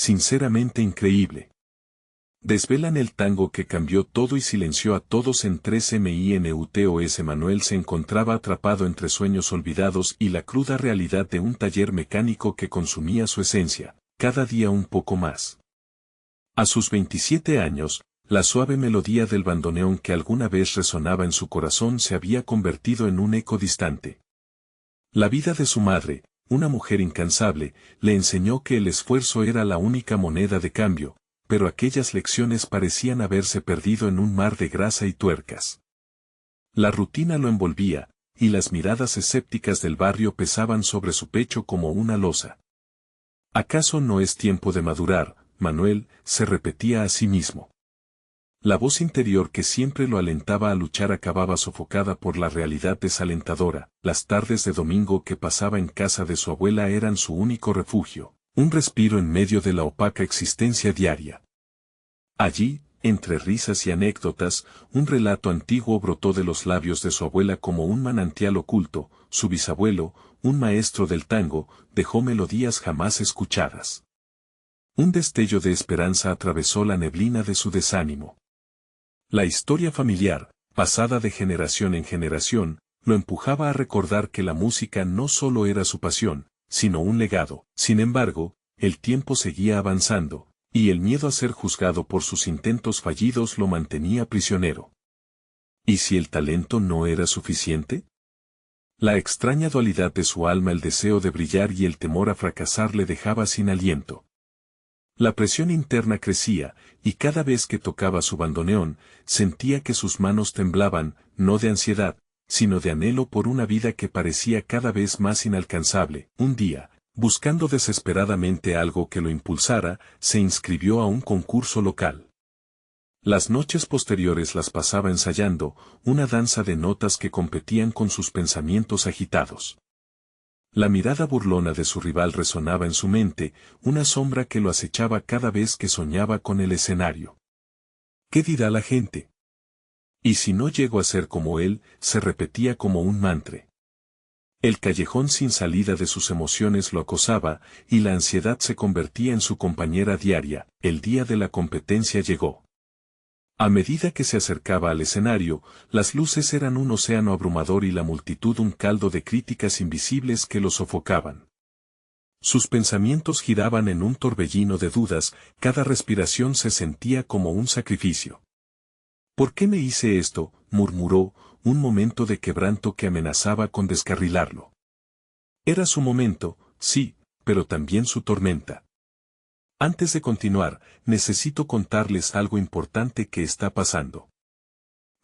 sinceramente increíble. Desvelan el tango que cambió todo y silenció a todos en 3 minutos. Manuel se encontraba atrapado entre sueños olvidados y la cruda realidad de un taller mecánico que consumía su esencia, cada día un poco más. A sus 27 años, la suave melodía del bandoneón que alguna vez resonaba en su corazón se había convertido en un eco distante. La vida de su madre, una mujer incansable, le enseñó que el esfuerzo era la única moneda de cambio, pero aquellas lecciones parecían haberse perdido en un mar de grasa y tuercas. La rutina lo envolvía, y las miradas escépticas del barrio pesaban sobre su pecho como una losa. ¿Acaso no es tiempo de madurar, Manuel?, se repetía a sí mismo. La voz interior que siempre lo alentaba a luchar acababa sofocada por la realidad desalentadora. Las tardes de domingo que pasaba en casa de su abuela eran su único refugio, un respiro en medio de la opaca existencia diaria. Allí, entre risas y anécdotas, un relato antiguo brotó de los labios de su abuela como un manantial oculto. Su bisabuelo, un maestro del tango, dejó melodías jamás escuchadas. Un destello de esperanza atravesó la neblina de su desánimo. La historia familiar, pasada de generación en generación, lo empujaba a recordar que la música no solo era su pasión, sino un legado. Sin embargo, el tiempo seguía avanzando, y el miedo a ser juzgado por sus intentos fallidos lo mantenía prisionero. ¿Y si el talento no era suficiente? La extraña dualidad de su alma, el deseo de brillar y el temor a fracasar, le dejaba sin aliento. La presión interna crecía, y cada vez que tocaba su bandoneón, sentía que sus manos temblaban, no de ansiedad, sino de anhelo por una vida que parecía cada vez más inalcanzable. Un día, buscando desesperadamente algo que lo impulsara, se inscribió a un concurso local. Las noches posteriores las pasaba ensayando, una danza de notas que competían con sus pensamientos agitados. La mirada burlona de su rival resonaba en su mente, una sombra que lo acechaba cada vez que soñaba con el escenario. ¿Qué dirá la gente? ¿Y si no llego a ser como él?, se repetía como un mantra. El callejón sin salida de sus emociones lo acosaba, y la ansiedad se convertía en su compañera diaria. El día de la competencia llegó. A medida que se acercaba al escenario, las luces eran un océano abrumador y la multitud un caldo de críticas invisibles que lo sofocaban. Sus pensamientos giraban en un torbellino de dudas, cada respiración se sentía como un sacrificio. ¿Por qué me hice esto?, murmuró, un momento de quebranto que amenazaba con descarrilarlo. Era su momento, sí, pero también su tormenta. Antes de continuar, necesito contarles algo importante que está pasando.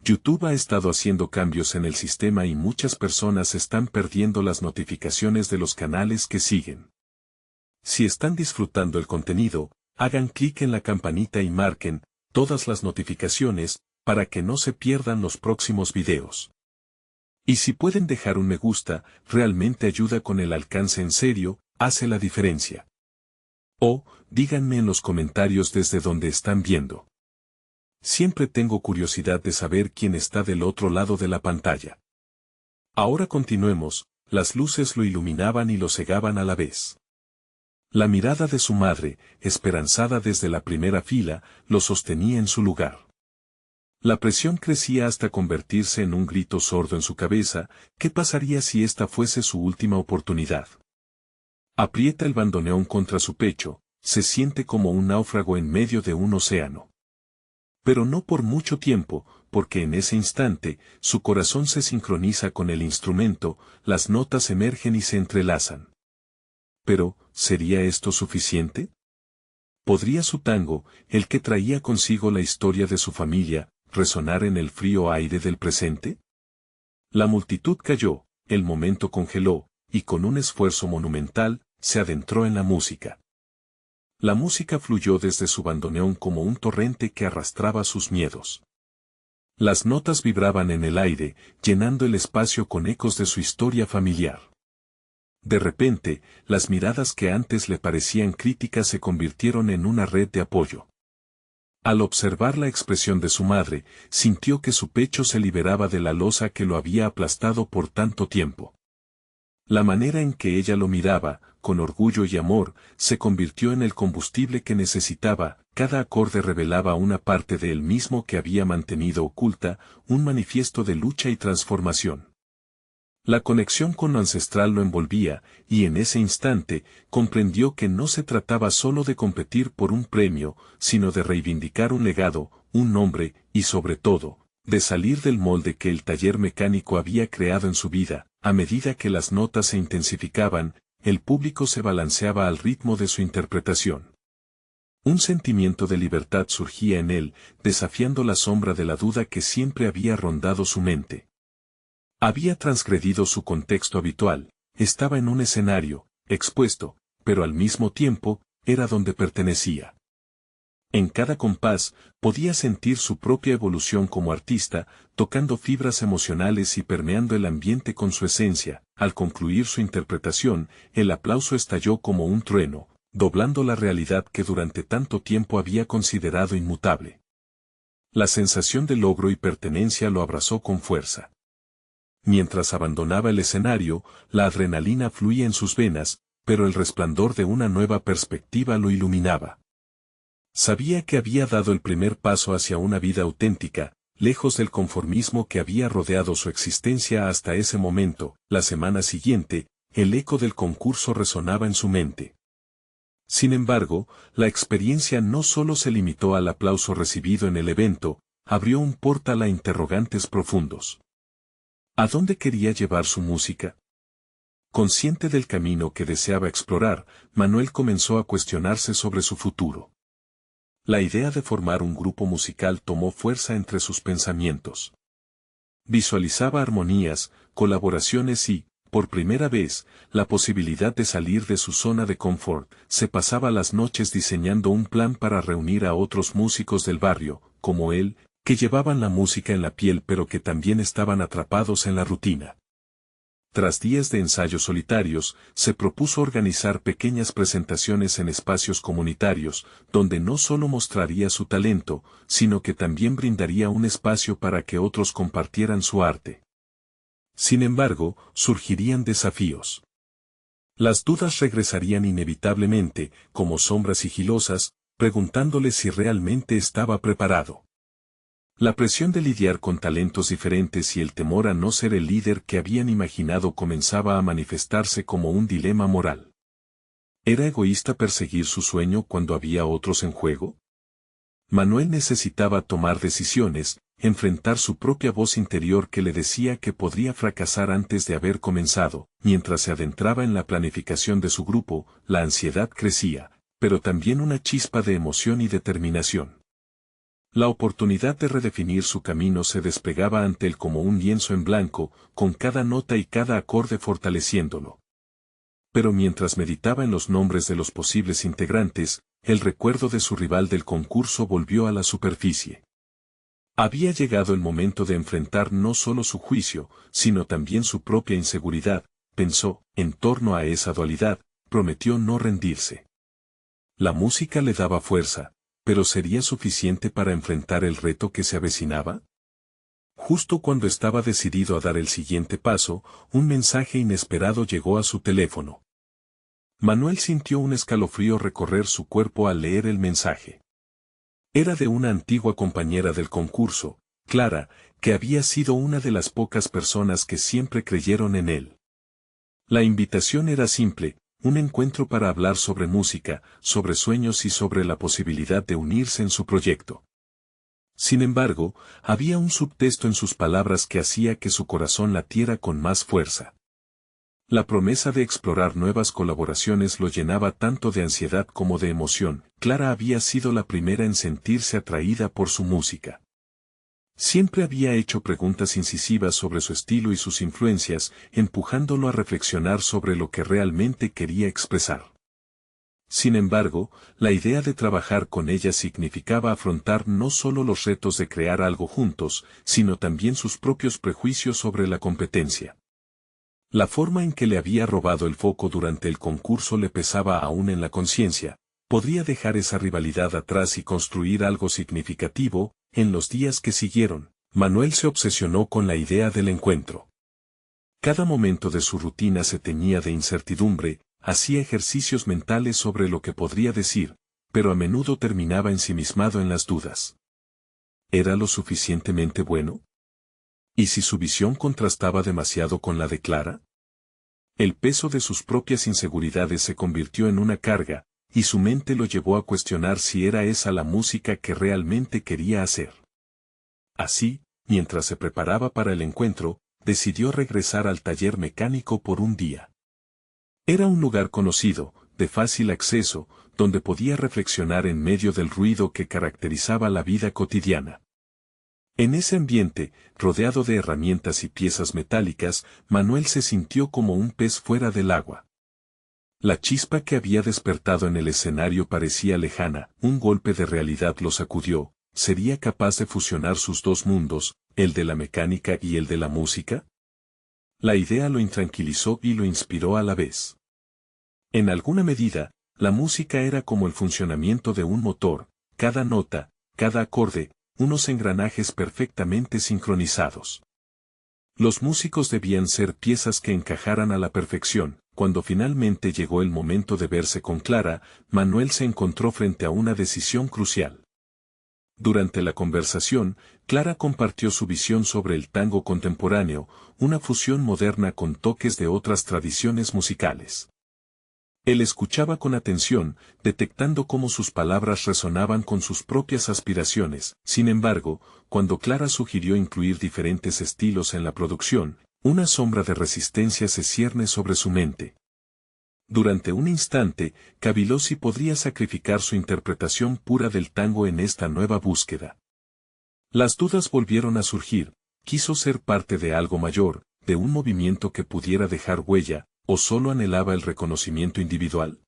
YouTube ha estado haciendo cambios en el sistema y muchas personas están perdiendo las notificaciones de los canales que siguen. Si están disfrutando el contenido, hagan clic en la campanita y marquen todas las notificaciones para que no se pierdan los próximos videos. Y si pueden dejar un me gusta, realmente ayuda con el alcance, en serio, hace la diferencia. O, díganme en los comentarios desde donde están viendo. Siempre tengo curiosidad de saber quién está del otro lado de la pantalla. Ahora continuemos, las luces lo iluminaban y lo cegaban a la vez. La mirada de su madre, esperanzada desde la primera fila, lo sostenía en su lugar. La presión crecía hasta convertirse en un grito sordo en su cabeza. ¿Qué pasaría si esta fuese su última oportunidad? Aprieta el bandoneón contra su pecho, se siente como un náufrago en medio de un océano. Pero no por mucho tiempo, porque en ese instante, su corazón se sincroniza con el instrumento, las notas emergen y se entrelazan. Pero, ¿sería esto suficiente? ¿Podría su tango, el que traía consigo la historia de su familia, resonar en el frío aire del presente? La multitud cayó, el momento congeló, y con un esfuerzo monumental, se adentró en la música. La música fluyó desde su bandoneón como un torrente que arrastraba sus miedos. Las notas vibraban en el aire, llenando el espacio con ecos de su historia familiar. De repente, las miradas que antes le parecían críticas se convirtieron en una red de apoyo. Al observar la expresión de su madre, sintió que su pecho se liberaba de la losa que lo había aplastado por tanto tiempo. La manera en que ella lo miraba, con orgullo y amor, se convirtió en el combustible que necesitaba. Cada acorde revelaba una parte de él mismo que había mantenido oculta, un manifiesto de lucha y transformación. La conexión con lo ancestral lo envolvía, y en ese instante, comprendió que no se trataba solo de competir por un premio, sino de reivindicar un legado, un nombre, y sobre todo, de salir del molde que el taller mecánico había creado en su vida. A medida que las notas se intensificaban, el público se balanceaba al ritmo de su interpretación. Un sentimiento de libertad surgía en él, desafiando la sombra de la duda que siempre había rondado su mente. Había transgredido su contexto habitual, estaba en un escenario, expuesto, pero al mismo tiempo, era donde pertenecía. En cada compás, podía sentir su propia evolución como artista, tocando fibras emocionales y permeando el ambiente con su esencia. Al concluir su interpretación, el aplauso estalló como un trueno, doblando la realidad que durante tanto tiempo había considerado inmutable. La sensación de logro y pertenencia lo abrazó con fuerza. Mientras abandonaba el escenario, la adrenalina fluía en sus venas, pero el resplandor de una nueva perspectiva lo iluminaba. Sabía que había dado el primer paso hacia una vida auténtica, lejos del conformismo que había rodeado su existencia hasta ese momento. La semana siguiente, el eco del concurso resonaba en su mente. Sin embargo, la experiencia no solo se limitó al aplauso recibido en el evento, abrió un portal a interrogantes profundos. ¿A dónde quería llevar su música? Consciente del camino que deseaba explorar, Manuel comenzó a cuestionarse sobre su futuro. La idea de formar un grupo musical tomó fuerza entre sus pensamientos. Visualizaba armonías, colaboraciones y, por primera vez, la posibilidad de salir de su zona de confort. Se pasaba las noches diseñando un plan para reunir a otros músicos del barrio, como él, que llevaban la música en la piel pero que también estaban atrapados en la rutina. Tras días de ensayos solitarios, se propuso organizar pequeñas presentaciones en espacios comunitarios, donde no solo mostraría su talento, sino que también brindaría un espacio para que otros compartieran su arte. Sin embargo, surgirían desafíos. Las dudas regresarían inevitablemente, como sombras sigilosas, preguntándole si realmente estaba preparado. La presión de lidiar con talentos diferentes y el temor a no ser el líder que habían imaginado comenzaba a manifestarse como un dilema moral. ¿Era egoísta perseguir su sueño cuando había otros en juego? Manuel necesitaba tomar decisiones, enfrentar su propia voz interior que le decía que podría fracasar antes de haber comenzado. Mientras se adentraba en la planificación de su grupo, la ansiedad crecía, pero también una chispa de emoción y determinación. La oportunidad de redefinir su camino se desplegaba ante él como un lienzo en blanco, con cada nota y cada acorde fortaleciéndolo. Pero mientras meditaba en los nombres de los posibles integrantes, el recuerdo de su rival del concurso volvió a la superficie. Había llegado el momento de enfrentar no solo su juicio, sino también su propia inseguridad. Pensó, en torno a esa dualidad, prometió no rendirse. La música le daba fuerza, ¿pero sería suficiente para enfrentar el reto que se avecinaba? Justo cuando estaba decidido a dar el siguiente paso, un mensaje inesperado llegó a su teléfono. Manuel sintió un escalofrío recorrer su cuerpo al leer el mensaje. Era de una antigua compañera del concurso, Clara, que había sido una de las pocas personas que siempre creyeron en él. La invitación era simple: un encuentro para hablar sobre música, sobre sueños y sobre la posibilidad de unirse en su proyecto. Sin embargo, había un subtexto en sus palabras que hacía que su corazón latiera con más fuerza. La promesa de explorar nuevas colaboraciones lo llenaba tanto de ansiedad como de emoción. Clara había sido la primera en sentirse atraída por su música. Siempre había hecho preguntas incisivas sobre su estilo y sus influencias, empujándolo a reflexionar sobre lo que realmente quería expresar. Sin embargo, la idea de trabajar con ella significaba afrontar no solo los retos de crear algo juntos, sino también sus propios prejuicios sobre la competencia. La forma en que le había robado el foco durante el concurso le pesaba aún en la conciencia. Podría dejar esa rivalidad atrás y construir algo significativo. En los días que siguieron, Manuel se obsesionó con la idea del encuentro. Cada momento de su rutina se teñía de incertidumbre, hacía ejercicios mentales sobre lo que podría decir, pero a menudo terminaba ensimismado en las dudas. ¿Era lo suficientemente bueno? ¿Y si su visión contrastaba demasiado con la de Clara? El peso de sus propias inseguridades se convirtió en una carga, y su mente lo llevó a cuestionar si era esa la música que realmente quería hacer. Así, mientras se preparaba para el encuentro, decidió regresar al taller mecánico por un día. Era un lugar conocido, de fácil acceso, donde podía reflexionar en medio del ruido que caracterizaba la vida cotidiana. En ese ambiente, rodeado de herramientas y piezas metálicas, Manuel se sintió como un pez fuera del agua. La chispa que había despertado en el escenario parecía lejana, un golpe de realidad lo sacudió. ¿Sería capaz de fusionar sus dos mundos, el de la mecánica y el de la música? La idea lo intranquilizó y lo inspiró a la vez. En alguna medida, la música era como el funcionamiento de un motor, cada nota, cada acorde, unos engranajes perfectamente sincronizados. Los músicos debían ser piezas que encajaran a la perfección. Cuando finalmente llegó el momento de verse con Clara, Manuel se encontró frente a una decisión crucial. Durante la conversación, Clara compartió su visión sobre el tango contemporáneo, una fusión moderna con toques de otras tradiciones musicales. Él escuchaba con atención, detectando cómo sus palabras resonaban con sus propias aspiraciones. Sin embargo, cuando Clara sugirió incluir diferentes estilos en la producción, una sombra de resistencia se cierne sobre su mente. Durante un instante, caviló si podría sacrificar su interpretación pura del tango en esta nueva búsqueda. Las dudas volvieron a surgir. ¿Quiso ser parte de algo mayor, de un movimiento que pudiera dejar huella, o solo anhelaba el reconocimiento individual?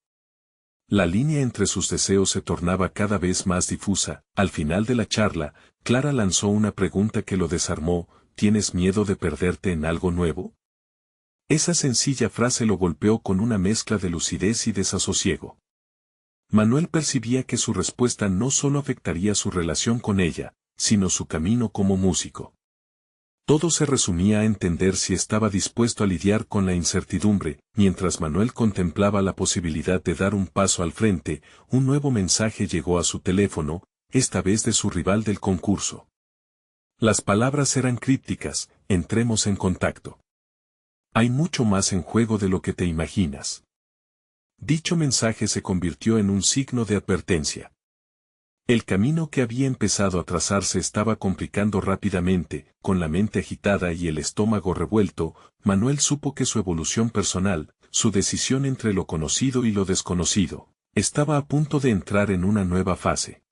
La línea entre sus deseos se tornaba cada vez más difusa. Al final de la charla, Clara lanzó una pregunta que lo desarmó: ¿tienes miedo de perderte en algo nuevo? Esa sencilla frase lo golpeó con una mezcla de lucidez y desasosiego. Manuel percibía que su respuesta no solo afectaría su relación con ella, sino su camino como músico. Todo se resumía a entender si estaba dispuesto a lidiar con la incertidumbre. Mientras Manuel contemplaba la posibilidad de dar un paso al frente, un nuevo mensaje llegó a su teléfono, esta vez de su rival del concurso. Las palabras eran crípticas: entremos en contacto. Hay mucho más en juego de lo que te imaginas. Dicho mensaje se convirtió en un signo de advertencia. El camino que había empezado a trazarse estaba complicando rápidamente. Con la mente agitada y el estómago revuelto, Manuel supo que su evolución personal, su decisión entre lo conocido y lo desconocido, estaba a punto de entrar en una nueva fase.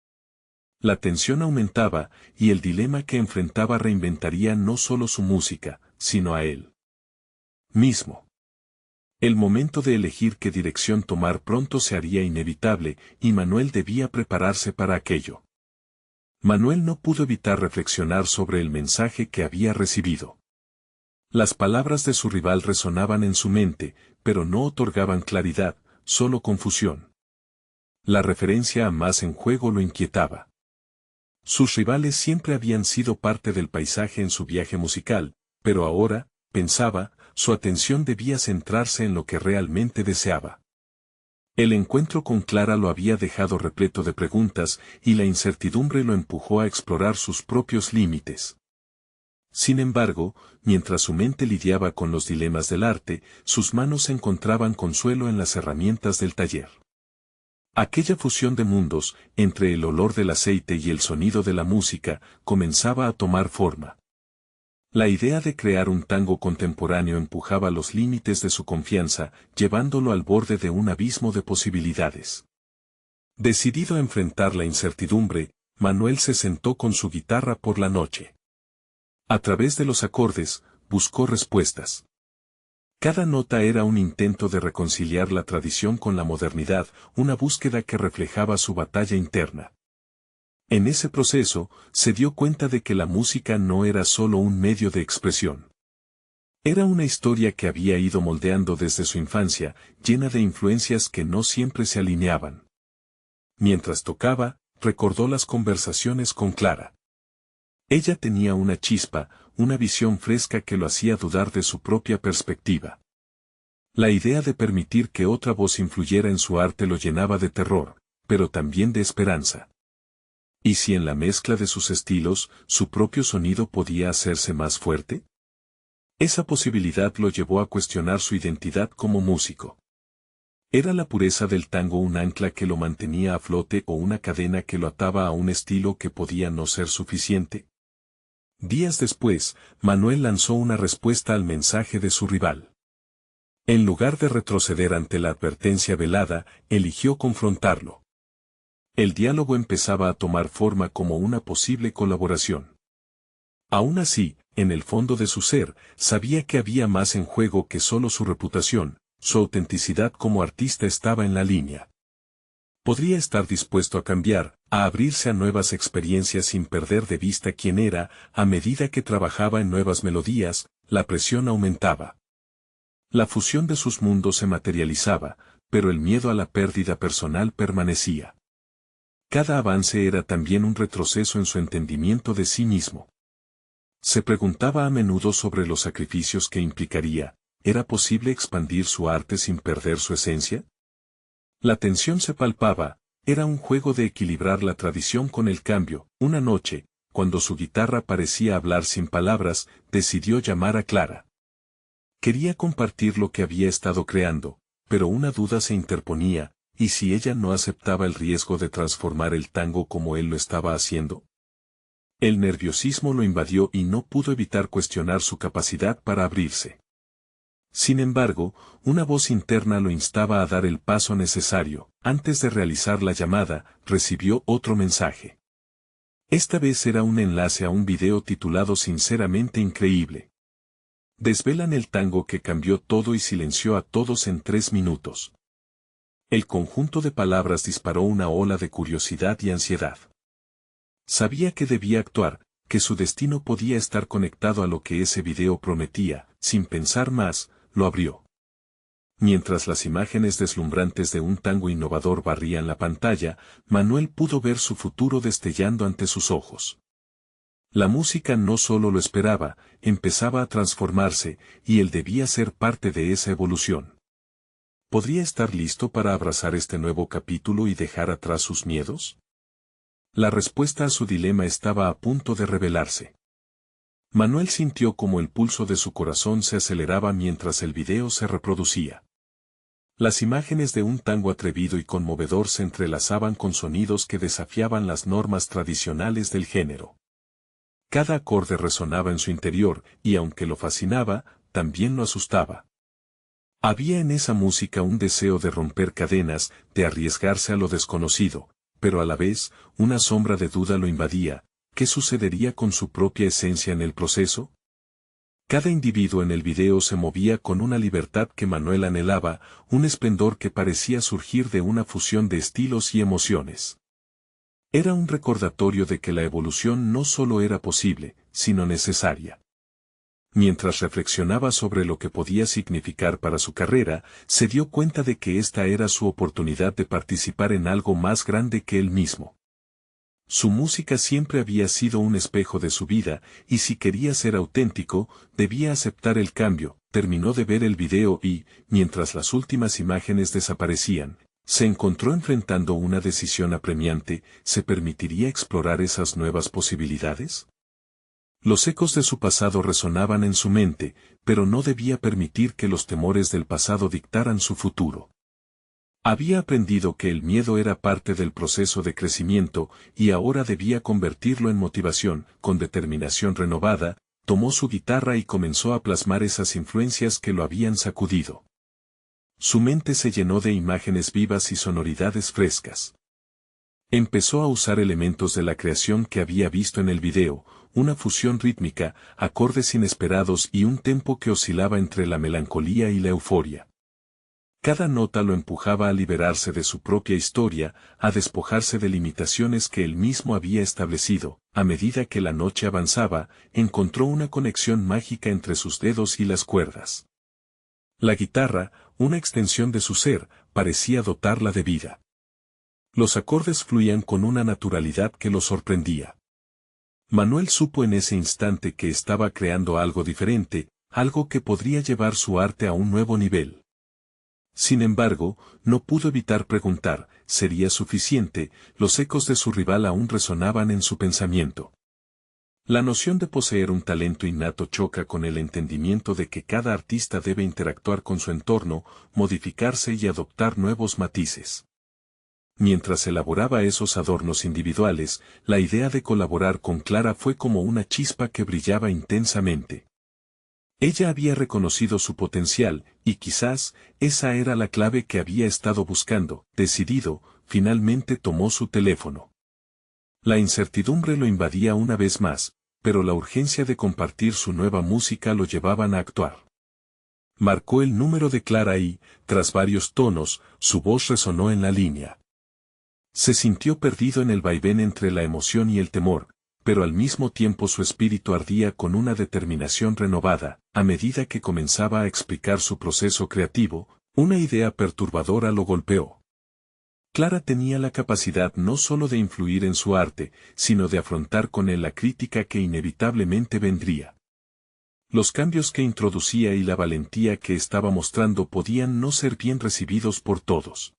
La tensión aumentaba, y el dilema que enfrentaba reinventaría no solo su música, sino a él mismo. El momento de elegir qué dirección tomar pronto se haría inevitable, y Manuel debía prepararse para aquello. Manuel no pudo evitar reflexionar sobre el mensaje que había recibido. Las palabras de su rival resonaban en su mente, pero no otorgaban claridad, solo confusión. La referencia a más en juego lo inquietaba. Sus rivales siempre habían sido parte del paisaje en su viaje musical, pero ahora, pensaba, su atención debía centrarse en lo que realmente deseaba. El encuentro con Clara lo había dejado repleto de preguntas, y la incertidumbre lo empujó a explorar sus propios límites. Sin embargo, mientras su mente lidiaba con los dilemas del arte, sus manos encontraban consuelo en las herramientas del taller. Aquella fusión de mundos, entre el olor del aceite y el sonido de la música, comenzaba a tomar forma. La idea de crear un tango contemporáneo empujaba los límites de su confianza, llevándolo al borde de un abismo de posibilidades. Decidido a enfrentar la incertidumbre, Manuel se sentó con su guitarra por la noche. A través de los acordes, buscó respuestas. Cada nota era un intento de reconciliar la tradición con la modernidad, una búsqueda que reflejaba su batalla interna. En ese proceso, se dio cuenta de que la música no era solo un medio de expresión. Era una historia que había ido moldeando desde su infancia, llena de influencias que no siempre se alineaban. Mientras tocaba, recordó las conversaciones con Clara. Ella tenía una chispa, una visión fresca que lo hacía dudar de su propia perspectiva. La idea de permitir que otra voz influyera en su arte lo llenaba de terror, pero también de esperanza. ¿Y si en la mezcla de sus estilos, su propio sonido podía hacerse más fuerte? Esa posibilidad lo llevó a cuestionar su identidad como músico. ¿Era la pureza del tango un ancla que lo mantenía a flote o una cadena que lo ataba a un estilo que podía no ser suficiente? Días después, Manuel lanzó una respuesta al mensaje de su rival. En lugar de retroceder ante la advertencia velada, eligió confrontarlo. El diálogo empezaba a tomar forma como una posible colaboración. Aún así, en el fondo de su ser, sabía que había más en juego que solo su reputación, su autenticidad como artista estaba en la línea. Podría estar dispuesto a cambiar, a abrirse a nuevas experiencias sin perder de vista quién era. A medida que trabajaba en nuevas melodías, la presión aumentaba. La fusión de sus mundos se materializaba, pero el miedo a la pérdida personal permanecía. Cada avance era también un retroceso en su entendimiento de sí mismo. Se preguntaba a menudo sobre los sacrificios que implicaría. ¿Era posible expandir su arte sin perder su esencia? La tensión se palpaba, era un juego de equilibrar la tradición con el cambio. Una noche, cuando su guitarra parecía hablar sin palabras, decidió llamar a Clara. Quería compartir lo que había estado creando, pero una duda se interponía, ¿y si ella no aceptaba el riesgo de transformar el tango como él lo estaba haciendo? El nerviosismo lo invadió y no pudo evitar cuestionar su capacidad para abrirse. Sin embargo, una voz interna lo instaba a dar el paso necesario. Antes de realizar la llamada, recibió otro mensaje. Esta vez era un enlace a un video titulado Sinceramente Increíble. Desvelan el tango que cambió todo y silenció a todos en 3 minutos. El conjunto de palabras disparó una ola de curiosidad y ansiedad. Sabía que debía actuar, que su destino podía estar conectado a lo que ese video prometía. Sin pensar más, lo abrió. Mientras las imágenes deslumbrantes de un tango innovador barrían la pantalla, Manuel pudo ver su futuro destellando ante sus ojos. La música no solo lo esperaba, empezaba a transformarse, y él debía ser parte de esa evolución. ¿Podría estar listo para abrazar este nuevo capítulo y dejar atrás sus miedos? La respuesta a su dilema estaba a punto de revelarse. Manuel sintió como el pulso de su corazón se aceleraba mientras el video se reproducía. Las imágenes de un tango atrevido y conmovedor se entrelazaban con sonidos que desafiaban las normas tradicionales del género. Cada acorde resonaba en su interior, y aunque lo fascinaba, también lo asustaba. Había en esa música un deseo de romper cadenas, de arriesgarse a lo desconocido, pero a la vez, una sombra de duda lo invadía. ¿Qué sucedería con su propia esencia en el proceso? Cada individuo en el video se movía con una libertad que Manuel anhelaba, un esplendor que parecía surgir de una fusión de estilos y emociones. Era un recordatorio de que la evolución no solo era posible, sino necesaria. Mientras reflexionaba sobre lo que podía significar para su carrera, se dio cuenta de que esta era su oportunidad de participar en algo más grande que él mismo. Su música siempre había sido un espejo de su vida, y si quería ser auténtico, debía aceptar el cambio. Terminó de ver el video y, mientras las últimas imágenes desaparecían, se encontró enfrentando una decisión apremiante. ¿Se permitiría explorar esas nuevas posibilidades? Los ecos de su pasado resonaban en su mente, pero no debía permitir que los temores del pasado dictaran su futuro. Había aprendido que el miedo era parte del proceso de crecimiento, y ahora debía convertirlo en motivación. Con determinación renovada, tomó su guitarra y comenzó a plasmar esas influencias que lo habían sacudido. Su mente se llenó de imágenes vivas y sonoridades frescas. Empezó a usar elementos de la creación que había visto en el video, una fusión rítmica, acordes inesperados y un tempo que oscilaba entre la melancolía y la euforia. Cada nota lo empujaba a liberarse de su propia historia, a despojarse de limitaciones que él mismo había establecido. A medida que la noche avanzaba, encontró una conexión mágica entre sus dedos y las cuerdas. La guitarra, una extensión de su ser, parecía dotarla de vida. Los acordes fluían con una naturalidad que lo sorprendía. Manuel supo en ese instante que estaba creando algo diferente, algo que podría llevar su arte a un nuevo nivel. Sin embargo, no pudo evitar preguntar, ¿sería suficiente? Los ecos de su rival aún resonaban en su pensamiento. La noción de poseer un talento innato choca con el entendimiento de que cada artista debe interactuar con su entorno, modificarse y adoptar nuevos matices. Mientras elaboraba esos adornos individuales, la idea de colaborar con Clara fue como una chispa que brillaba intensamente. Ella había reconocido su potencial, y quizás, esa era la clave que había estado buscando. Decidido, finalmente tomó su teléfono. La incertidumbre lo invadía una vez más, pero la urgencia de compartir su nueva música lo llevaban a actuar. Marcó el número de Clara y, tras varios tonos, su voz resonó en la línea. Se sintió perdido en el vaivén entre la emoción y el temor, pero al mismo tiempo su espíritu ardía con una determinación renovada. A medida que comenzaba a explicar su proceso creativo, una idea perturbadora lo golpeó. Clara tenía la capacidad no solo de influir en su arte, sino de afrontar con él la crítica que inevitablemente vendría. Los cambios que introducía y la valentía que estaba mostrando podían no ser bien recibidos por todos.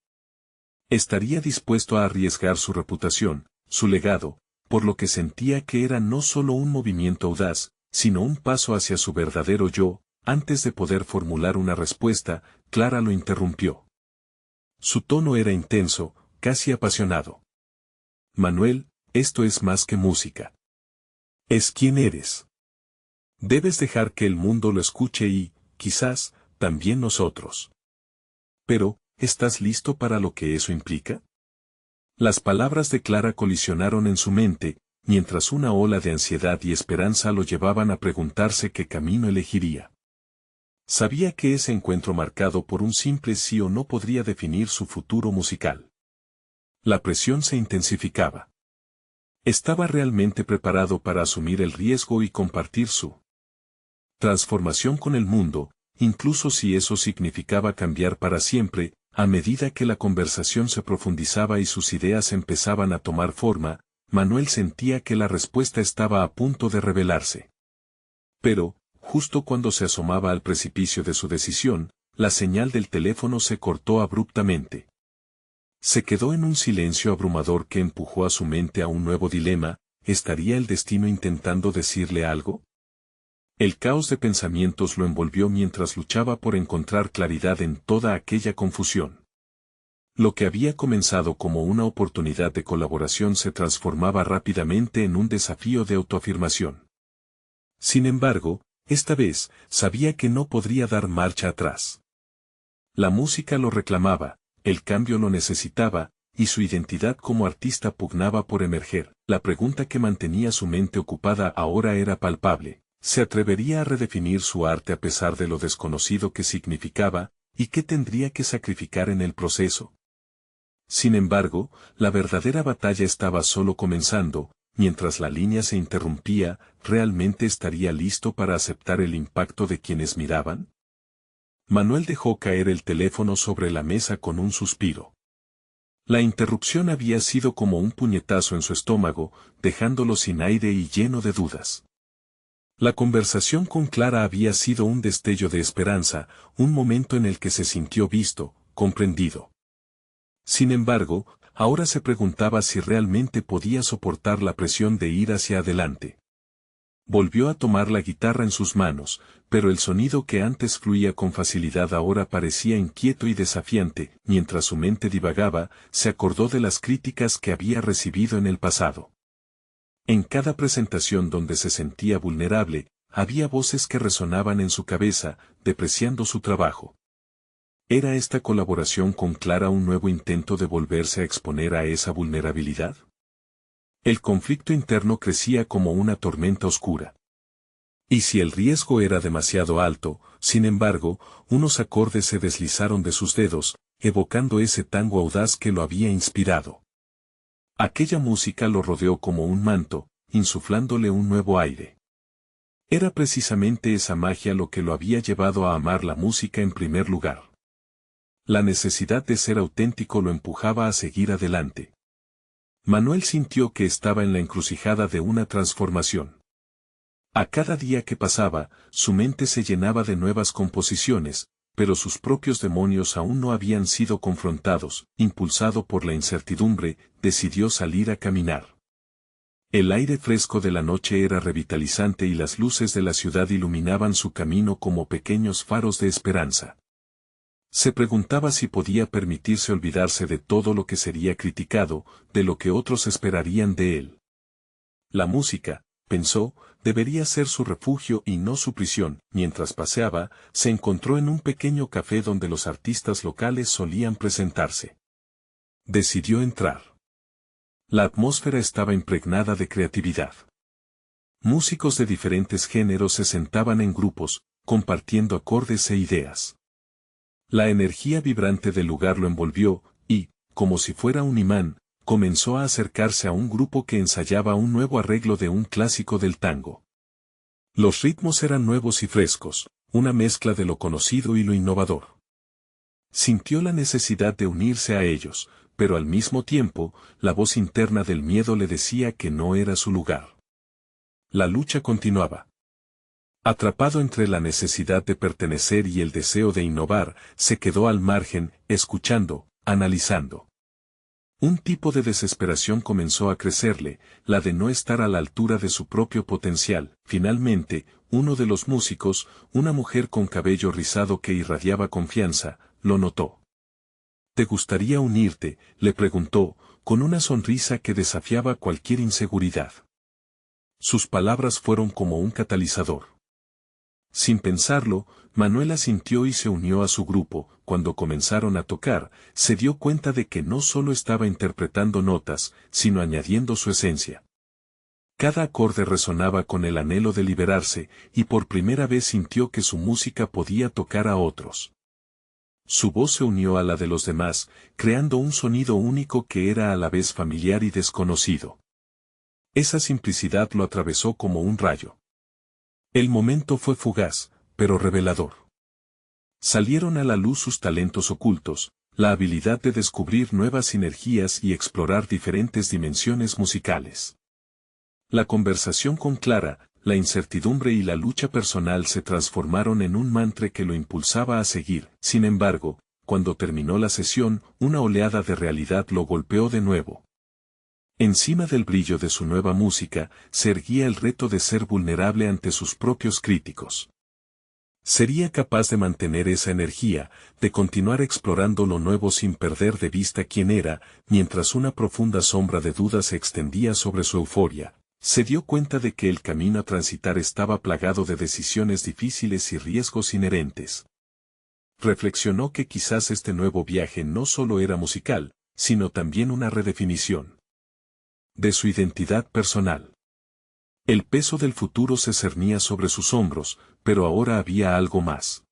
Estaría dispuesto a arriesgar su reputación, su legado, por lo que sentía que era no solo un movimiento audaz, sino un paso hacia su verdadero yo. Antes de poder formular una respuesta, Clara lo interrumpió. Su tono era intenso, casi apasionado. Manuel, esto es más que música. Es quien eres. Debes dejar que el mundo lo escuche y, quizás, también nosotros. Pero, ¿estás listo para lo que eso implica? Las palabras de Clara colisionaron en su mente, mientras una ola de ansiedad y esperanza lo llevaban a preguntarse qué camino elegiría. Sabía que ese encuentro marcado por un simple sí o no podría definir su futuro musical. La presión se intensificaba. ¿Estaba realmente preparado para asumir el riesgo y compartir su transformación con el mundo, incluso si eso significaba cambiar para siempre? A medida que la conversación se profundizaba y sus ideas empezaban a tomar forma, Manuel sentía que la respuesta estaba a punto de revelarse. Pero, justo cuando se asomaba al precipicio de su decisión, la señal del teléfono se cortó abruptamente. Se quedó en un silencio abrumador que empujó a su mente a un nuevo dilema. ¿Estaría el destino intentando decirle algo? El caos de pensamientos lo envolvió mientras luchaba por encontrar claridad en toda aquella confusión. Lo que había comenzado como una oportunidad de colaboración se transformaba rápidamente en un desafío de autoafirmación. Sin embargo, esta vez, sabía que no podría dar marcha atrás. La música lo reclamaba, el cambio lo necesitaba, y su identidad como artista pugnaba por emerger. La pregunta que mantenía su mente ocupada ahora era palpable. ¿Se atrevería a redefinir su arte a pesar de lo desconocido que significaba, y qué tendría que sacrificar en el proceso? Sin embargo, la verdadera batalla estaba solo comenzando. Mientras la línea se interrumpía, ¿realmente estaría listo para aceptar el impacto de quienes miraban? Manuel dejó caer el teléfono sobre la mesa con un suspiro. La interrupción había sido como un puñetazo en su estómago, dejándolo sin aire y lleno de dudas. La conversación con Clara había sido un destello de esperanza, un momento en el que se sintió visto, comprendido. Sin embargo, ahora se preguntaba si realmente podía soportar la presión de ir hacia adelante. Volvió a tomar la guitarra en sus manos, pero el sonido que antes fluía con facilidad ahora parecía inquieto y desafiante. Mientras su mente divagaba, se acordó de las críticas que había recibido en el pasado. En cada presentación donde se sentía vulnerable, había voces que resonaban en su cabeza, depreciando su trabajo. ¿Era esta colaboración con Clara un nuevo intento de volverse a exponer a esa vulnerabilidad? El conflicto interno crecía como una tormenta oscura. Y si el riesgo era demasiado alto, sin embargo, unos acordes se deslizaron de sus dedos, evocando ese tango audaz que lo había inspirado. Aquella música lo rodeó como un manto, insuflándole un nuevo aire. Era precisamente esa magia lo que lo había llevado a amar la música en primer lugar. La necesidad de ser auténtico lo empujaba a seguir adelante. Manuel sintió que estaba en la encrucijada de una transformación. A cada día que pasaba, su mente se llenaba de nuevas composiciones, pero sus propios demonios aún no habían sido confrontados. Impulsado por la incertidumbre, decidió salir a caminar. El aire fresco de la noche era revitalizante y las luces de la ciudad iluminaban su camino como pequeños faros de esperanza. Se preguntaba si podía permitirse olvidarse de todo lo que sería criticado, de lo que otros esperarían de él. La música, pensó, debería ser su refugio y no su prisión. Mientras paseaba, se encontró en un pequeño café donde los artistas locales solían presentarse. Decidió entrar. La atmósfera estaba impregnada de creatividad. Músicos de diferentes géneros se sentaban en grupos, compartiendo acordes e ideas. La energía vibrante del lugar lo envolvió, y, como si fuera un imán, comenzó a acercarse a un grupo que ensayaba un nuevo arreglo de un clásico del tango. Los ritmos eran nuevos y frescos, una mezcla de lo conocido y lo innovador. Sintió la necesidad de unirse a ellos, pero al mismo tiempo, la voz interna del miedo le decía que no era su lugar. La lucha continuaba. Atrapado entre la necesidad de pertenecer y el deseo de innovar, se quedó al margen, escuchando, analizando. Un tipo de desesperación comenzó a crecerle, la de no estar a la altura de su propio potencial. Finalmente, uno de los músicos, una mujer con cabello rizado que irradiaba confianza, lo notó. ¿Te gustaría unirte?, le preguntó, con una sonrisa que desafiaba cualquier inseguridad. Sus palabras fueron como un catalizador. Sin pensarlo, Manuel asintió y se unió a su grupo. Cuando comenzaron a tocar, se dio cuenta de que no solo estaba interpretando notas, sino añadiendo su esencia. Cada acorde resonaba con el anhelo de liberarse, y por primera vez sintió que su música podía tocar a otros. Su voz se unió a la de los demás, creando un sonido único que era a la vez familiar y desconocido. Esa simplicidad lo atravesó como un rayo. El momento fue fugaz, pero revelador. Salieron a la luz sus talentos ocultos, la habilidad de descubrir nuevas sinergias y explorar diferentes dimensiones musicales. La conversación con Clara, la incertidumbre y la lucha personal se transformaron en un mantra que lo impulsaba a seguir. Sin embargo, cuando terminó la sesión, una oleada de realidad lo golpeó de nuevo. Encima del brillo de su nueva música, se erguía el reto de ser vulnerable ante sus propios críticos. ¿Sería capaz de mantener esa energía, de continuar explorando lo nuevo sin perder de vista quién era? Mientras una profunda sombra de duda se extendía sobre su euforia, se dio cuenta de que el camino a transitar estaba plagado de decisiones difíciles y riesgos inherentes. Reflexionó que quizás este nuevo viaje no solo era musical, sino también una redefinición de su identidad personal. El peso del futuro se cernía sobre sus hombros, pero ahora había algo más.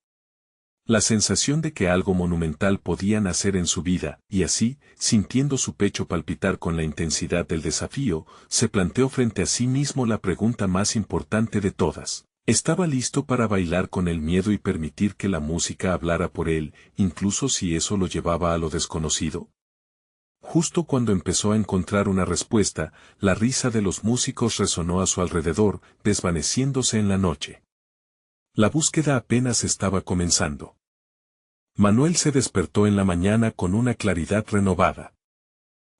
La sensación de que algo monumental podía nacer en su vida, y así, sintiendo su pecho palpitar con la intensidad del desafío, se planteó frente a sí mismo la pregunta más importante de todas. ¿Estaba listo para bailar con el miedo y permitir que la música hablara por él, incluso si eso lo llevaba a lo desconocido? Justo cuando empezó a encontrar una respuesta, la risa de los músicos resonó a su alrededor, desvaneciéndose en la noche. La búsqueda apenas estaba comenzando. Manuel se despertó en la mañana con una claridad renovada.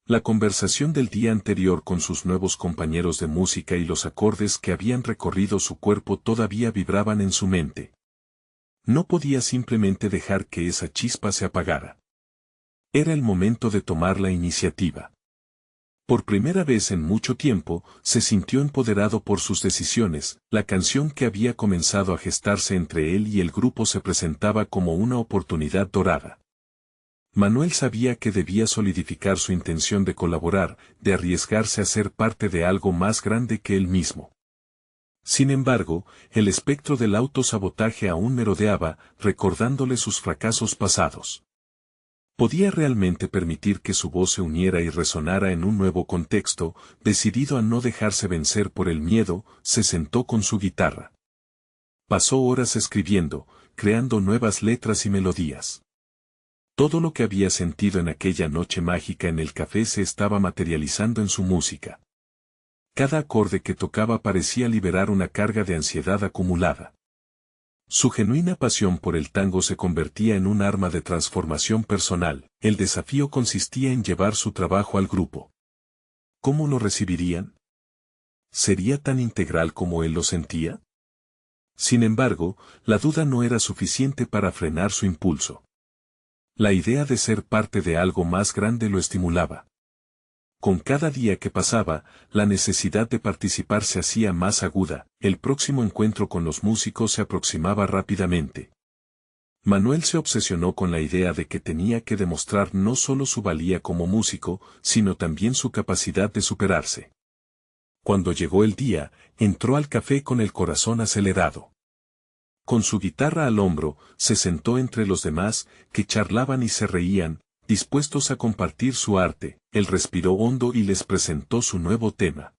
La conversación del día anterior con sus nuevos compañeros de música y los acordes que habían recorrido su cuerpo todavía vibraban en su mente. No podía simplemente dejar que esa chispa se apagara. Era el momento de tomar la iniciativa. Por primera vez en mucho tiempo, se sintió empoderado por sus decisiones. La canción que había comenzado a gestarse entre él y el grupo se presentaba como una oportunidad dorada. Manuel sabía que debía solidificar su intención de colaborar, de arriesgarse a ser parte de algo más grande que él mismo. Sin embargo, el espectro del autosabotaje aún merodeaba, recordándole sus fracasos pasados. ¿Podía realmente permitir que su voz se uniera y resonara en un nuevo contexto? Decidido a no dejarse vencer por el miedo, se sentó con su guitarra. Pasó horas escribiendo, creando nuevas letras y melodías. Todo lo que había sentido en aquella noche mágica en el café se estaba materializando en su música. Cada acorde que tocaba parecía liberar una carga de ansiedad acumulada. Su genuina pasión por el tango se convertía en un arma de transformación personal. El desafío consistía en llevar su trabajo al grupo. ¿Cómo lo recibirían? ¿Sería tan integral como él lo sentía? Sin embargo, la duda no era suficiente para frenar su impulso. La idea de ser parte de algo más grande lo estimulaba. Con cada día que pasaba, la necesidad de participar se hacía más aguda. El próximo encuentro con los músicos se aproximaba rápidamente. Manuel se obsesionó con la idea de que tenía que demostrar no solo su valía como músico, sino también su capacidad de superarse. Cuando llegó el día, entró al café con el corazón acelerado. Con su guitarra al hombro, se sentó entre los demás, que charlaban y se reían, dispuestos a compartir su arte. Él respiró hondo y les presentó su nuevo tema.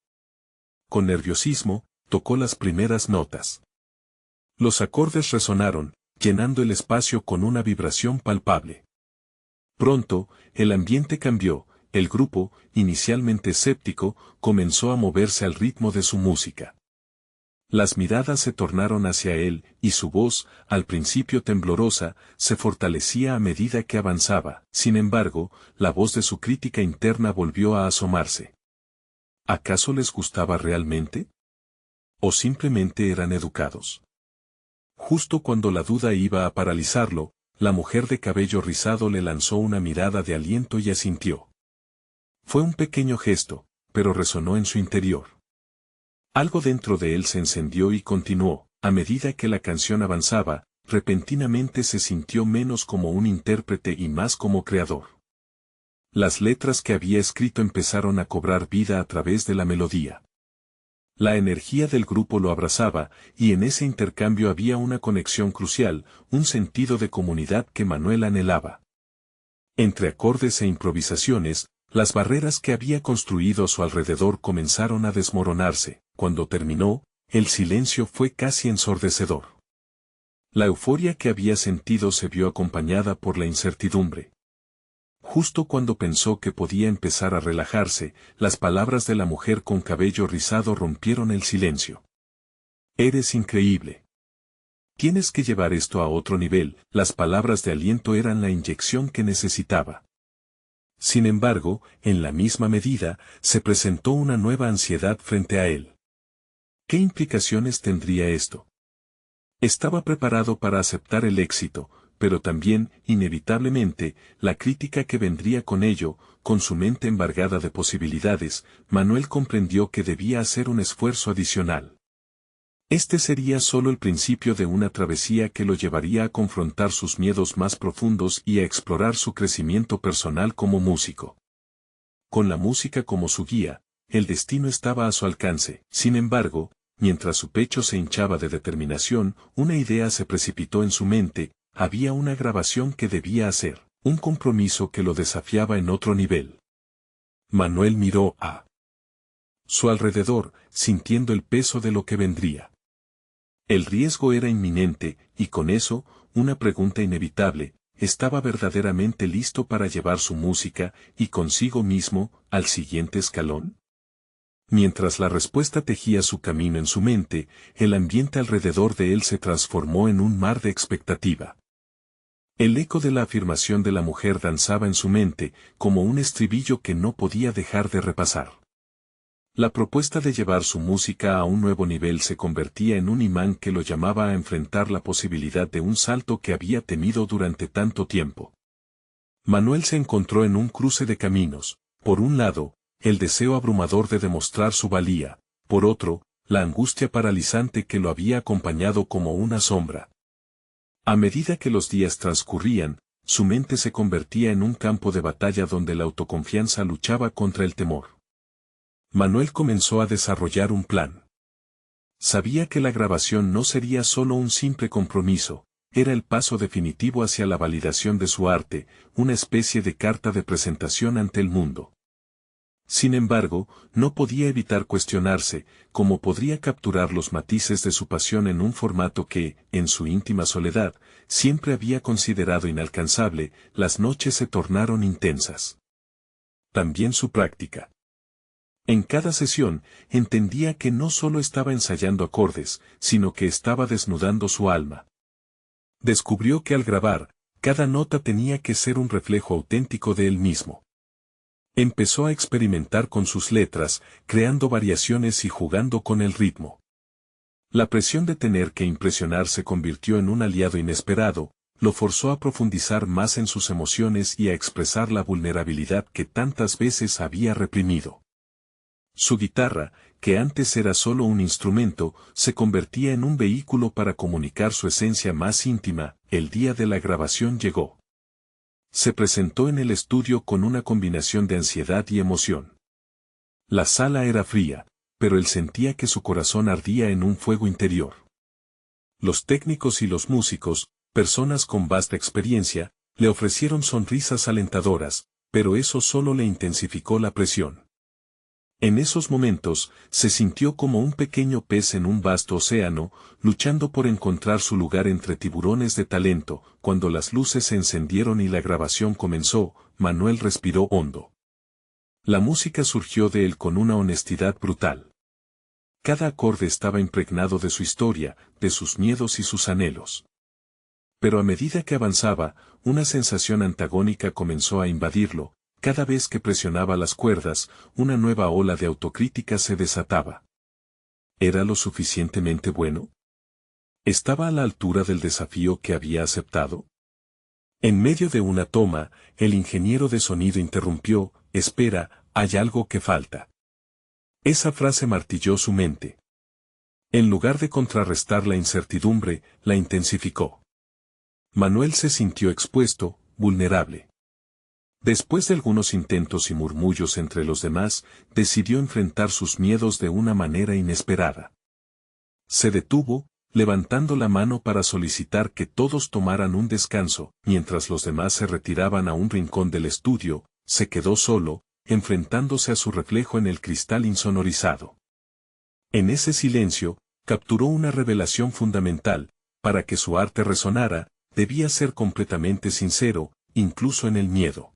Con nerviosismo, tocó las primeras notas. Los acordes resonaron, llenando el espacio con una vibración palpable. Pronto, el ambiente cambió. El grupo, inicialmente escéptico, comenzó a moverse al ritmo de su música. Las miradas se tornaron hacia él, y su voz, al principio temblorosa, se fortalecía a medida que avanzaba. Sin embargo, la voz de su crítica interna volvió a asomarse. ¿Acaso les gustaba realmente? ¿O simplemente eran educados? Justo cuando la duda iba a paralizarlo, la mujer de cabello rizado le lanzó una mirada de aliento y asintió. Fue un pequeño gesto, pero resonó en su interior. Algo dentro de él se encendió y continuó. A medida que la canción avanzaba, repentinamente se sintió menos como un intérprete y más como creador. Las letras que había escrito empezaron a cobrar vida a través de la melodía. La energía del grupo lo abrazaba, y en ese intercambio había una conexión crucial, un sentido de comunidad que Manuel anhelaba. Entre acordes e improvisaciones, las barreras que había construido a su alrededor comenzaron a desmoronarse. Cuando terminó, el silencio fue casi ensordecedor. La euforia que había sentido se vio acompañada por la incertidumbre. Justo cuando pensó que podía empezar a relajarse, las palabras de la mujer con cabello rizado rompieron el silencio. Eres increíble. Tienes que llevar esto a otro nivel. Las palabras de aliento eran la inyección que necesitaba. Sin embargo, en la misma medida, se presentó una nueva ansiedad frente a él. ¿Qué implicaciones tendría esto? Estaba preparado para aceptar el éxito, pero también, inevitablemente, la crítica que vendría con ello. Con su mente embargada de posibilidades, Manuel comprendió que debía hacer un esfuerzo adicional. Este sería solo el principio de una travesía que lo llevaría a confrontar sus miedos más profundos y a explorar su crecimiento personal como músico. Con la música como su guía, el destino estaba a su alcance. Sin embargo, mientras su pecho se hinchaba de determinación, una idea se precipitó en su mente. Había una grabación que debía hacer, un compromiso que lo desafiaba en otro nivel. Manuel miró a su alrededor, sintiendo el peso de lo que vendría. El riesgo era inminente, y con eso, una pregunta inevitable: ¿estaba verdaderamente listo para llevar su música, y consigo mismo, al siguiente escalón? Mientras la respuesta tejía su camino en su mente, el ambiente alrededor de él se transformó en un mar de expectativa. El eco de la afirmación de la mujer danzaba en su mente, como un estribillo que no podía dejar de repasar. La propuesta de llevar su música a un nuevo nivel se convertía en un imán que lo llamaba a enfrentar la posibilidad de un salto que había temido durante tanto tiempo. Manuel se encontró en un cruce de caminos. Por un lado, el deseo abrumador de demostrar su valía; por otro, la angustia paralizante que lo había acompañado como una sombra. A medida que los días transcurrían, su mente se convertía en un campo de batalla donde la autoconfianza luchaba contra el temor. Manuel comenzó a desarrollar un plan. Sabía que la grabación no sería solo un simple compromiso, era el paso definitivo hacia la validación de su arte, una especie de carta de presentación ante el mundo. Sin embargo, no podía evitar cuestionarse cómo podría capturar los matices de su pasión en un formato que, en su íntima soledad, siempre había considerado inalcanzable. Las noches se tornaron intensas. También su práctica. En cada sesión, entendía que no solo estaba ensayando acordes, sino que estaba desnudando su alma. Descubrió que al grabar, cada nota tenía que ser un reflejo auténtico de él mismo. Empezó a experimentar con sus letras, creando variaciones y jugando con el ritmo. La presión de tener que impresionar se convirtió en un aliado inesperado, lo forzó a profundizar más en sus emociones y a expresar la vulnerabilidad que tantas veces había reprimido. Su guitarra, que antes era solo un instrumento, se convertía en un vehículo para comunicar su esencia más íntima. El día de la grabación llegó. Se presentó en el estudio con una combinación de ansiedad y emoción. La sala era fría, pero él sentía que su corazón ardía en un fuego interior. Los técnicos y los músicos, personas con vasta experiencia, le ofrecieron sonrisas alentadoras, pero eso solo le intensificó la presión. En esos momentos, se sintió como un pequeño pez en un vasto océano, luchando por encontrar su lugar entre tiburones de talento. Cuando las luces se encendieron y la grabación comenzó, Manuel respiró hondo. La música surgió de él con una honestidad brutal. Cada acorde estaba impregnado de su historia, de sus miedos y sus anhelos. Pero a medida que avanzaba, una sensación antagónica comenzó a invadirlo. Cada vez que presionaba las cuerdas, una nueva ola de autocrítica se desataba. ¿Era lo suficientemente bueno? ¿Estaba a la altura del desafío que había aceptado? En medio de una toma, el ingeniero de sonido interrumpió: «Espera, hay algo que falta». Esa frase martilló su mente. En lugar de contrarrestar la incertidumbre, la intensificó. Manuel se sintió expuesto, vulnerable. Después de algunos intentos y murmullos entre los demás, decidió enfrentar sus miedos de una manera inesperada. Se detuvo, levantando la mano para solicitar que todos tomaran un descanso. Mientras los demás se retiraban a un rincón del estudio, se quedó solo, enfrentándose a su reflejo en el cristal insonorizado. En ese silencio, capturó una revelación fundamental: para que su arte resonara, debía ser completamente sincero, incluso en el miedo.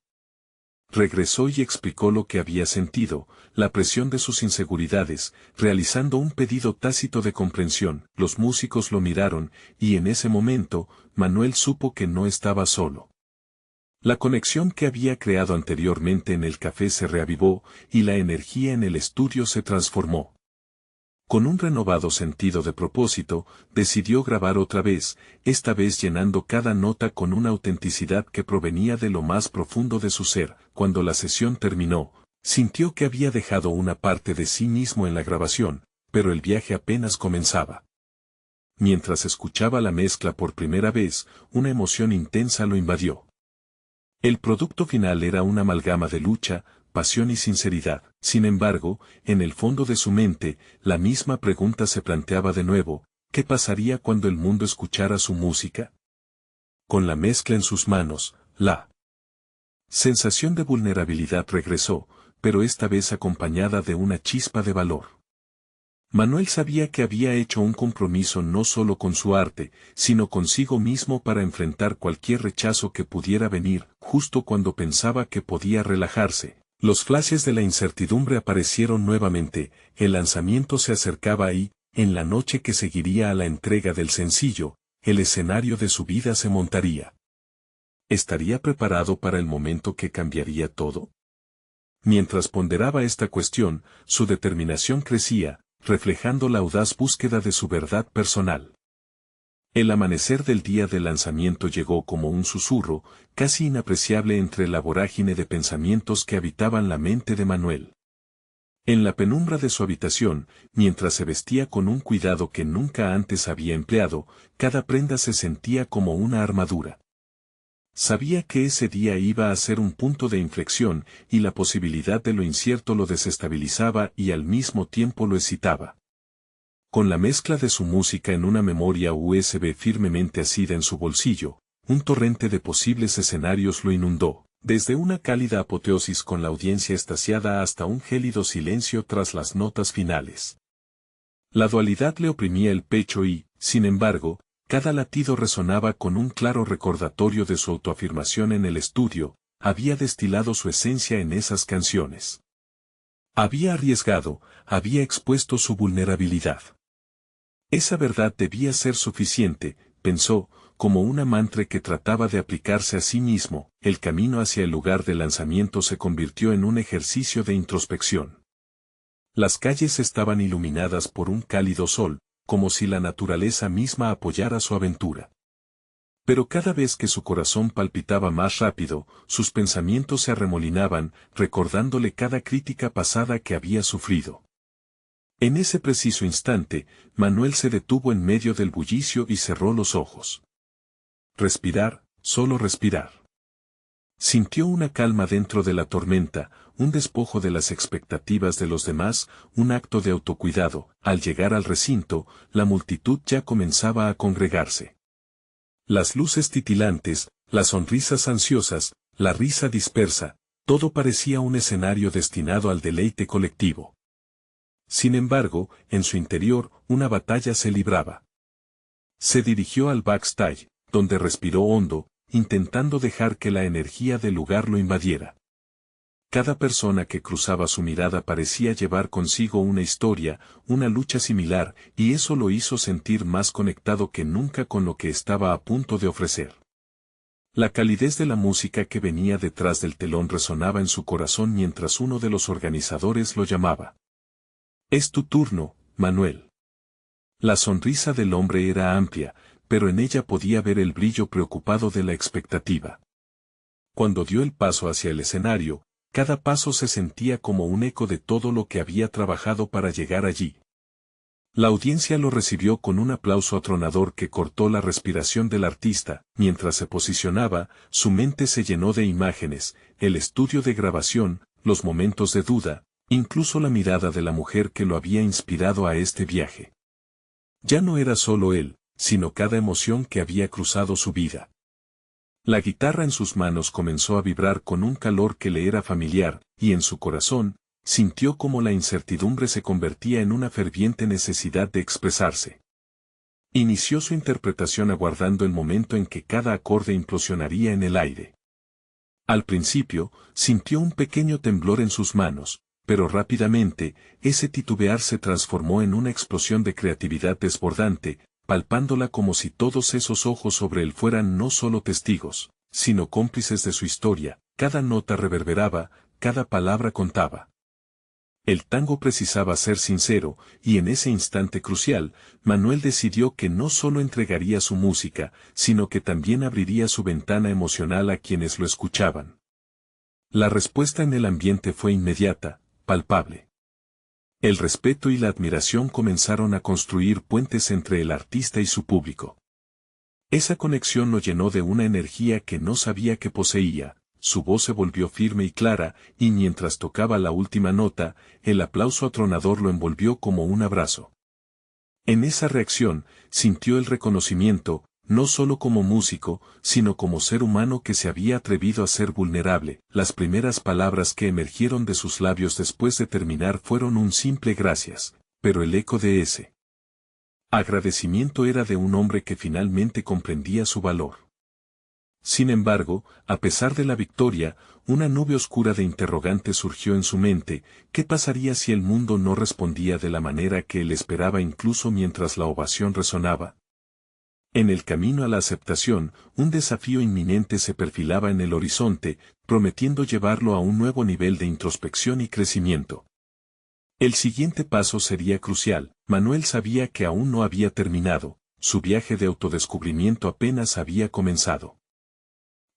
Regresó y explicó lo que había sentido, la presión de sus inseguridades, realizando un pedido tácito de comprensión. Los músicos lo miraron, y en ese momento, Manuel supo que no estaba solo. La conexión que había creado anteriormente en el café se reavivó, y la energía en el estudio se transformó. Con un renovado sentido de propósito, decidió grabar otra vez, esta vez llenando cada nota con una autenticidad que provenía de lo más profundo de su ser. Cuando la sesión terminó, sintió que había dejado una parte de sí mismo en la grabación, pero el viaje apenas comenzaba. Mientras escuchaba la mezcla por primera vez, una emoción intensa lo invadió. El producto final era una amalgama de lucha, pasión y sinceridad. Sin embargo, en el fondo de su mente, la misma pregunta se planteaba de nuevo: ¿qué pasaría cuando el mundo escuchara su música? Con la mezcla en sus manos, la sensación de vulnerabilidad regresó, pero esta vez acompañada de una chispa de valor. Manuel sabía que había hecho un compromiso no solo con su arte, sino consigo mismo para enfrentar cualquier rechazo que pudiera venir. Justo cuando pensaba que podía relajarse, los flashes de la incertidumbre aparecieron nuevamente. El lanzamiento se acercaba y, en la noche que seguiría a la entrega del sencillo, el escenario de su vida se montaría. ¿Estaría preparado para el momento que cambiaría todo? Mientras ponderaba esta cuestión, su determinación crecía, reflejando la audaz búsqueda de su verdad personal. El amanecer del día del lanzamiento llegó como un susurro, casi inapreciable entre la vorágine de pensamientos que habitaban la mente de Manuel. En la penumbra de su habitación, mientras se vestía con un cuidado que nunca antes había empleado, cada prenda se sentía como una armadura. Sabía que ese día iba a ser un punto de inflexión, y la posibilidad de lo incierto lo desestabilizaba y al mismo tiempo lo excitaba. Con la mezcla de su música en una memoria USB firmemente asida en su bolsillo, un torrente de posibles escenarios lo inundó. Desde una cálida apoteosis con la audiencia extasiada hasta un gélido silencio tras las notas finales. La dualidad le oprimía el pecho y, sin embargo, cada latido resonaba con un claro recordatorio de su autoafirmación en el estudio, había destilado su esencia en esas canciones. Había arriesgado, había expuesto su vulnerabilidad. Esa verdad debía ser suficiente, pensó, como una mantra que trataba de aplicarse a sí mismo. El camino hacia el lugar de lanzamiento se convirtió en un ejercicio de introspección. Las calles estaban iluminadas por un cálido sol, como si la naturaleza misma apoyara su aventura. Pero cada vez que su corazón palpitaba más rápido, sus pensamientos se arremolinaban, recordándole cada crítica pasada que había sufrido. En ese preciso instante, Manuel se detuvo en medio del bullicio y cerró los ojos. Respirar, solo respirar. Sintió una calma dentro de la tormenta, un despojo de las expectativas de los demás, un acto de autocuidado. Al llegar al recinto, la multitud ya comenzaba a congregarse. Las luces titilantes, las sonrisas ansiosas, la risa dispersa, todo parecía un escenario destinado al deleite colectivo. Sin embargo, en su interior, una batalla se libraba. Se dirigió al backstage, donde respiró hondo, intentando dejar que la energía del lugar lo invadiera. Cada persona que cruzaba su mirada parecía llevar consigo una historia, una lucha similar, y eso lo hizo sentir más conectado que nunca con lo que estaba a punto de ofrecer. La calidez de la música que venía detrás del telón resonaba en su corazón mientras uno de los organizadores lo llamaba. «Es tu turno, Manuel». La sonrisa del hombre era amplia, pero en ella podía ver el brillo preocupado de la expectativa. Cuando dio el paso hacia el escenario, cada paso se sentía como un eco de todo lo que había trabajado para llegar allí. La audiencia lo recibió con un aplauso atronador que cortó la respiración del artista. Mientras se posicionaba, su mente se llenó de imágenes, el estudio de grabación, los momentos de duda, incluso la mirada de la mujer que lo había inspirado a este viaje. Ya no era solo él, sino cada emoción que había cruzado su vida. La guitarra en sus manos comenzó a vibrar con un calor que le era familiar, y en su corazón, sintió como la incertidumbre se convertía en una ferviente necesidad de expresarse. Inició su interpretación aguardando el momento en que cada acorde implosionaría en el aire. Al principio, sintió un pequeño temblor en sus manos, pero rápidamente, ese titubear se transformó en una explosión de creatividad desbordante, palpándola como si todos esos ojos sobre él fueran no solo testigos, sino cómplices de su historia. Cada nota reverberaba, cada palabra contaba. El tango precisaba ser sincero, y en ese instante crucial, Manuel decidió que no solo entregaría su música, sino que también abriría su ventana emocional a quienes lo escuchaban. La respuesta en el ambiente fue inmediata, palpable. El respeto y la admiración comenzaron a construir puentes entre el artista y su público. Esa conexión lo llenó de una energía que no sabía que poseía, su voz se volvió firme y clara, y mientras tocaba la última nota, el aplauso atronador lo envolvió como un abrazo. En esa reacción, sintió el reconocimiento, no solo como músico, sino como ser humano que se había atrevido a ser vulnerable. Las primeras palabras que emergieron de sus labios después de terminar fueron un simple gracias, pero el eco de ese agradecimiento era de un hombre que finalmente comprendía su valor. Sin embargo, a pesar de la victoria, una nube oscura de interrogantes surgió en su mente. ¿Qué pasaría si el mundo no respondía de la manera que él esperaba incluso mientras la ovación resonaba? En el camino a la aceptación, un desafío inminente se perfilaba en el horizonte, prometiendo llevarlo a un nuevo nivel de introspección y crecimiento. El siguiente paso sería crucial. Manuel sabía que aún no había terminado, su viaje de autodescubrimiento apenas había comenzado.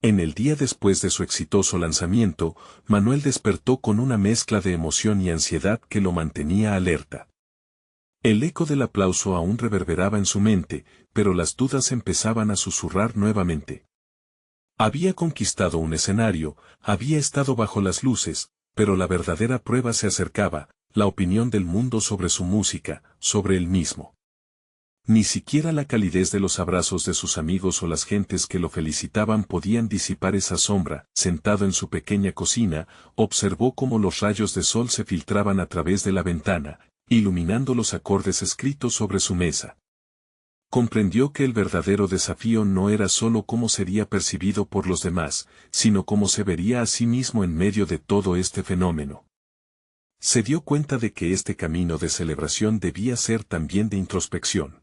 En el día después de su exitoso lanzamiento, Manuel despertó con una mezcla de emoción y ansiedad que lo mantenía alerta. El eco del aplauso aún reverberaba en su mente, pero las dudas empezaban a susurrar nuevamente. Había conquistado un escenario, había estado bajo las luces, pero la verdadera prueba se acercaba, la opinión del mundo sobre su música, sobre él mismo. Ni siquiera la calidez de los abrazos de sus amigos o las gentes que lo felicitaban podían disipar esa sombra. Sentado en su pequeña cocina, observó cómo los rayos de sol se filtraban a través de la ventana, iluminando los acordes escritos sobre su mesa. Comprendió que el verdadero desafío no era solo cómo sería percibido por los demás, sino cómo se vería a sí mismo en medio de todo este fenómeno. Se dio cuenta de que este camino de celebración debía ser también de introspección.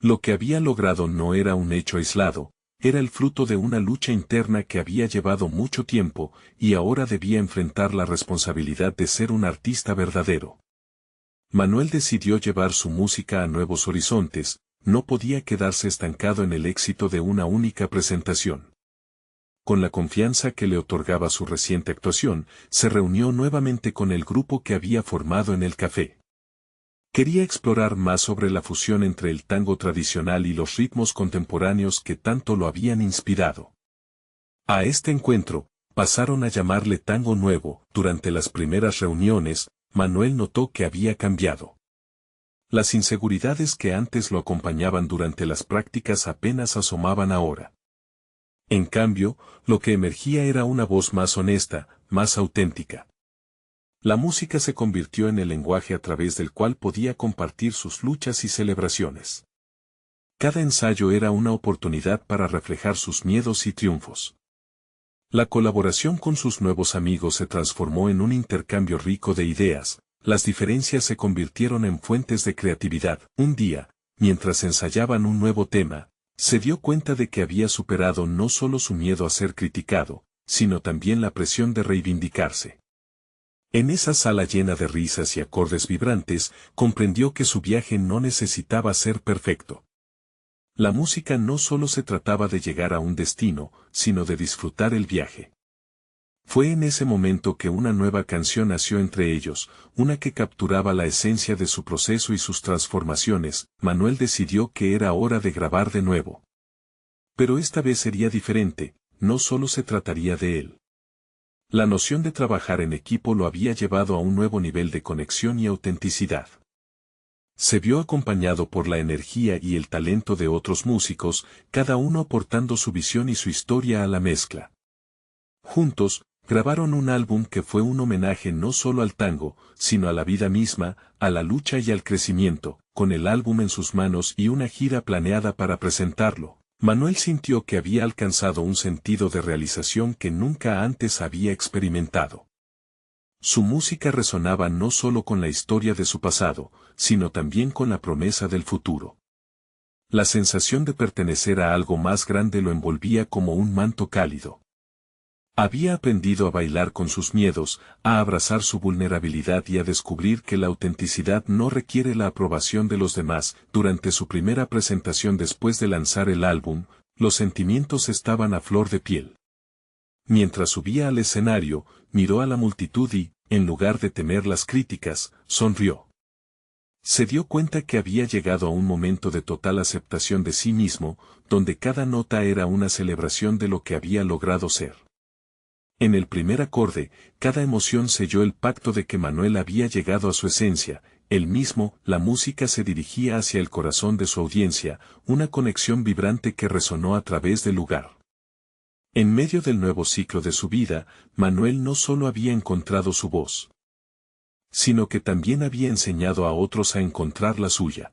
Lo que había logrado no era un hecho aislado, era el fruto de una lucha interna que había llevado mucho tiempo, y ahora debía enfrentar la responsabilidad de ser un artista verdadero. Manuel decidió llevar su música a nuevos horizontes, no podía quedarse estancado en el éxito de una única presentación. Con la confianza que le otorgaba su reciente actuación, se reunió nuevamente con el grupo que había formado en el café. Quería explorar más sobre la fusión entre el tango tradicional y los ritmos contemporáneos que tanto lo habían inspirado. A este encuentro, pasaron a llamarle tango nuevo. Durante las primeras reuniones, Manuel notó que había cambiado. Las inseguridades que antes lo acompañaban durante las prácticas apenas asomaban ahora. En cambio, lo que emergía era una voz más honesta, más auténtica. La música se convirtió en el lenguaje a través del cual podía compartir sus luchas y celebraciones. Cada ensayo era una oportunidad para reflejar sus miedos y triunfos. La colaboración con sus nuevos amigos se transformó en un intercambio rico de ideas, las diferencias se convirtieron en fuentes de creatividad. Un día, mientras ensayaban un nuevo tema, se dio cuenta de que había superado no solo su miedo a ser criticado, sino también la presión de reivindicarse. En esa sala llena de risas y acordes vibrantes, comprendió que su viaje no necesitaba ser perfecto. La música no solo se trataba de llegar a un destino, sino de disfrutar el viaje. Fue en ese momento que una nueva canción nació entre ellos, una que capturaba la esencia de su proceso y sus transformaciones. Manuel decidió que era hora de grabar de nuevo. Pero esta vez sería diferente, no solo se trataría de él. La noción de trabajar en equipo lo había llevado a un nuevo nivel de conexión y autenticidad. Se vio acompañado por la energía y el talento de otros músicos, cada uno aportando su visión y su historia a la mezcla. Juntos, grabaron un álbum que fue un homenaje no solo al tango, sino a la vida misma, a la lucha y al crecimiento. Con el álbum en sus manos y una gira planeada para presentarlo, Manuel sintió que había alcanzado un sentido de realización que nunca antes había experimentado. Su música resonaba no solo con la historia de su pasado, sino también con la promesa del futuro. La sensación de pertenecer a algo más grande lo envolvía como un manto cálido. Había aprendido a bailar con sus miedos, a abrazar su vulnerabilidad y a descubrir que la autenticidad no requiere la aprobación de los demás. Durante su primera presentación después de lanzar el álbum, los sentimientos estaban a flor de piel. Mientras subía al escenario, miró a la multitud y, en lugar de temer las críticas, sonrió. Se dio cuenta que había llegado a un momento de total aceptación de sí mismo, donde cada nota era una celebración de lo que había logrado ser. En el primer acorde, cada emoción selló el pacto de que Manuel había llegado a su esencia, él mismo. La música se dirigía hacia el corazón de su audiencia, una conexión vibrante que resonó a través del lugar. En medio del nuevo ciclo de su vida, Manuel no solo había encontrado su voz, sino que también había enseñado a otros a encontrar la suya.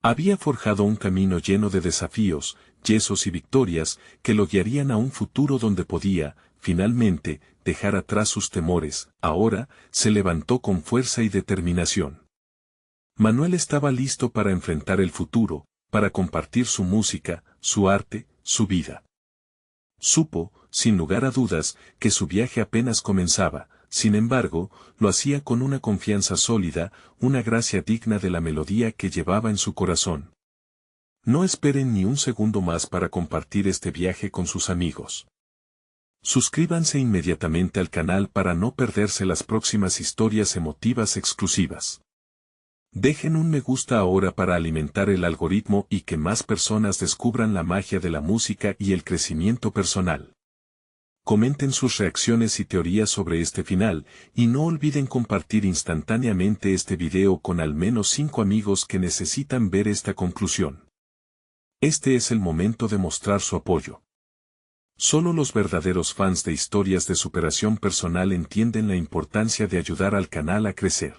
Había forjado un camino lleno de desafíos, yesos y victorias, que lo guiarían a un futuro donde podía, finalmente, dejar atrás sus temores. Ahora, se levantó con fuerza y determinación. Manuel estaba listo para enfrentar el futuro, para compartir su música, su arte, su vida. Supo, sin lugar a dudas, que su viaje apenas comenzaba, sin embargo, lo hacía con una confianza sólida, una gracia digna de la melodía que llevaba en su corazón. No esperen ni un segundo más para compartir este viaje con sus amigos. Suscríbanse inmediatamente al canal para no perderse las próximas historias emotivas exclusivas. Dejen un me gusta ahora para alimentar el algoritmo y que más personas descubran la magia de la música y el crecimiento personal. Comenten sus reacciones y teorías sobre este final, y no olviden compartir instantáneamente este video con al menos 5 amigos que necesitan ver esta conclusión. Este es el momento de mostrar su apoyo. Solo los verdaderos fans de historias de superación personal entienden la importancia de ayudar al canal a crecer.